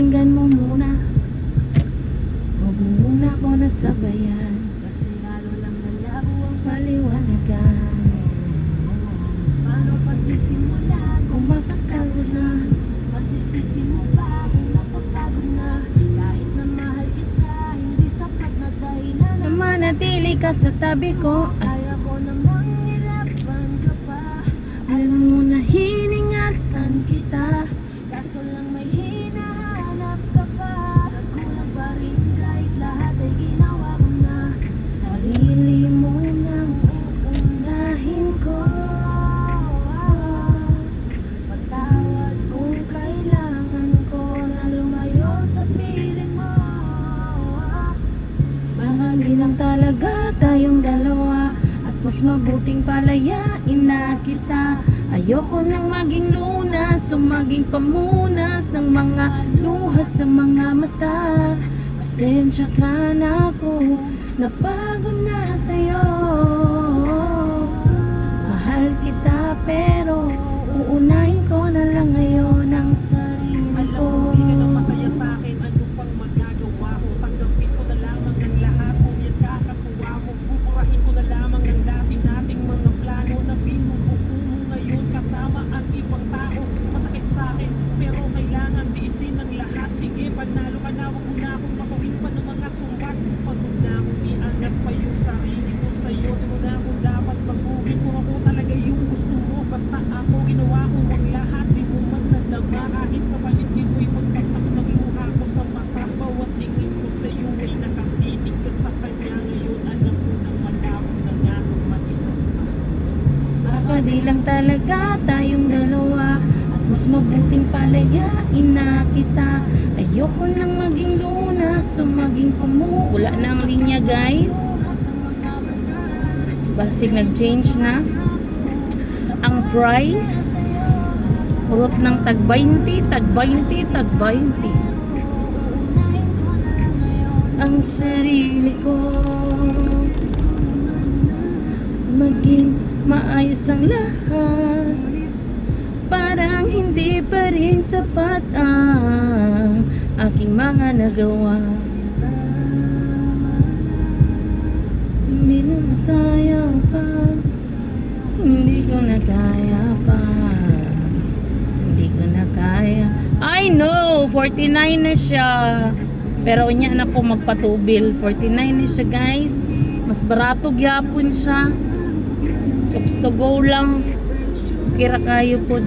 Pakinggan mo muna, huwag mo muna ko nasabayan, kasi lalo lang malabo ang paliwanagan. Paano pasisimula kung makatagos na? Masisisi mo ba kung napapagod na? Kahit na mahal kita, hindi sapat na dahilan na manatili ka sa tabi ko. Kaya ko namang nilaban ka pa. Alam mo na hiningatan kita, kaso lang may hinahanap ka pa. Nagkulang pa rin kahit lahat ay ginawa ko na. Sarili mo nang uunahin ko. Patawad kung kailangan ko na lumayo sa piling mo. Baka di lang talaga tayong dalawa, at mas mabuting palayain na kita. Ayoko nang maging lunas o maging pamunas ng mga luha sa mga mata. Pasensya ka na ako, napagod na sa'yo. Mahal kita pero uunahin ko na lang ngayon ang sarili ko. Alam mo, hindi ka na masaya sa'kin, ano pang magagawa ko? Tanggapin ko na lamang ang lahat kung yan kakatuwa mo. Buburahin ko na lamang ang dati nating mga plano na binubuo mo ngayon kasama ang ibang tao. Masakit sa'kin, pero kailangan tiisin ang lahat. Sige, panalo ka na, huwag mo na akong mapawin pa ng mga sumbat. Pagod na akong iangat pa yung sarili ko sa'yo. Di mo na akong dapat baguhin kung ako talaga yung gusto mo. Basta ako ginawa ko ang lahat, di mo man nadama. Kahit kapalit nito'y pagtatak ng luha ko sa mata. Bawat tingin ko sa'yo ay nakatitig ka sa kanya. Ngayon alam ko nang malawak na nga kung mag-isa ka. Baka di lang talaga tayong dalawa, at mas mabuting palayain na kita. Ayoko nang maging lunas o maging wala na ang linya, guys. Basig nag-change na ang price. Urot ng tag 20, tag 20, tag 20 ang sarili ko. Maging maayos ang lahat, parang hindi pa rin sapat ang aking mga nagawa. Hindi na kaya pa, hindi ko na kaya pa, hindi ko na kaya. I know, 49 na siya. Pero unya na ko magpatubil. 49 na siya, guys. Mas barato gyapon siya. Chops to go lang. Kira kayo po.